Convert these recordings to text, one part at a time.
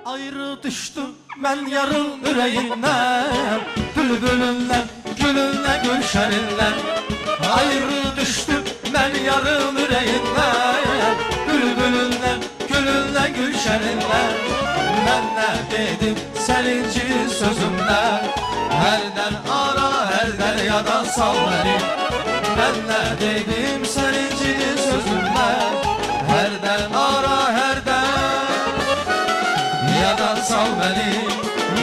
Ayrı düştüm ben yarın yüreğinden, bülbülünle, gülünle, gülşeninle. Ayrı düştüm ben yarın yüreğinden, bülbülünle, gülünle, gülşeninle. Ben ne dedim seninci sözümle, herden ara herden ya da sal beni. Ben ne dedim seninci sözümle, herden ara herden ya da sal beni,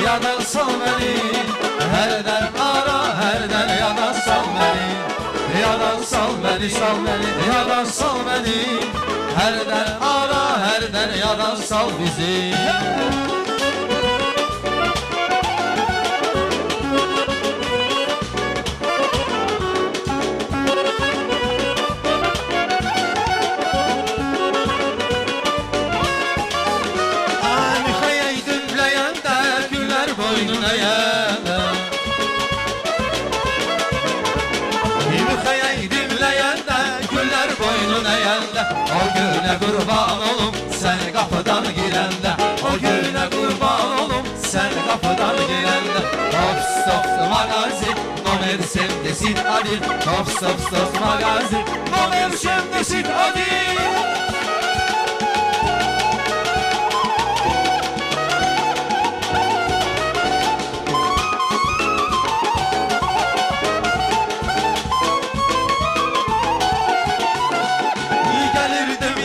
ya da sal beni. Herden ara herden ya da sal beni, ya da sal beni, sal beni, ya da sal beni. Herden ara herden ya da sal bizi. Boynuna eğende, İmkaya'yı dinleyende, güller boynuna eğende. O güne kurban olum sen kapıdan girende, o güne kurban olum sen kapıdan girende. Hop stop magazin nomer sevdesin hadi, hop stop magazin nomer sevdesin hadi.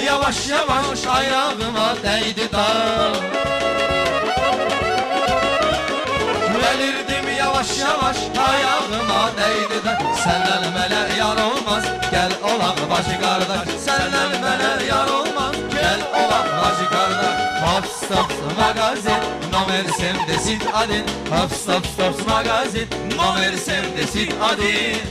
Yavaş yavaş ayağıma değdi dağ, gelirdim yavaş yavaş ayağıma değdi dağ. Senden mele yar olmaz gel olan başı kardeş, senden mele yar olmaz gel olan başı kardeş. Hop stop magazin nomer sevdesin adin, hop stop magazin nomer sevdesin adin.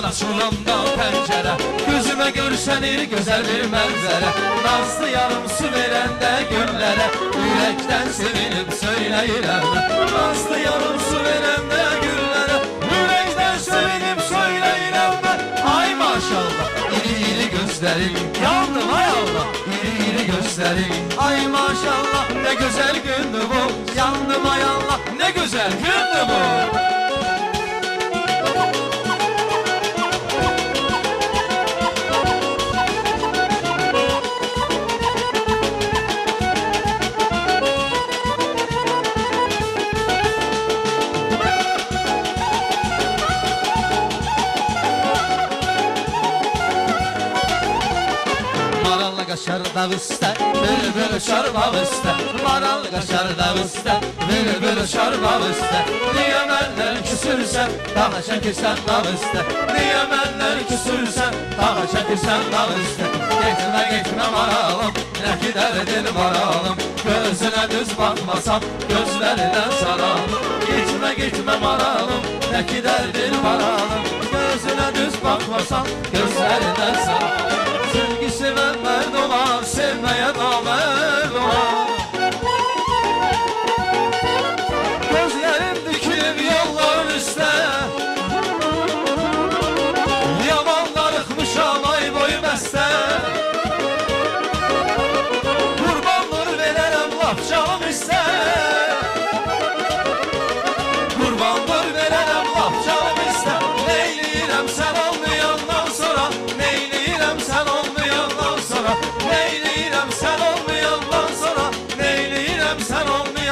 Açılanda pencere, gözüme görsenir güzel bir mənzərə. Nazlı yarım su verende güllere, yürekten sevinip söyleyirəm. Nazlı yarım su verende güllere, yürekten sevinip söyleyirəm. Ay maşallah iri iri gözlerin, yandım ay Allah iri iri gözlerin. Ay maşallah ne güzel gündü bu, yandım ay Allah ne güzel gündü bu. Kaşar daviste, bülbül uçar daviste. Maral kaşar daviste, bülbül uçar daviste. Niye mənlər küsürsən, dağa çəkirsən daviste. Niye mənlər küsürsən, dağa çəkirsən daviste. Getmə getmə maralım, nə qədər dil maralım. Gözünə düz baxmasam, gözlərindən saralım. Getmə getmə maralım, nə qədər dil maralım. Gözünə düz baxmasam, gözlərindən saralım. Sevgi seven merd olar, sevmeye namerd olar. Gözlerim dikilib yolların üstə, yaman darıxmışam ay boyu bəstə. Qurbanlar verərəm laf canım istə, qurbanlar verərəm laf canım istə. Neyləyirəm sən olmayandan sonra, neyləyirəm sən olmayandan sonra, neyləyirəm sən olmayandan sonra, neyləyirəm sən olmayandan sonra.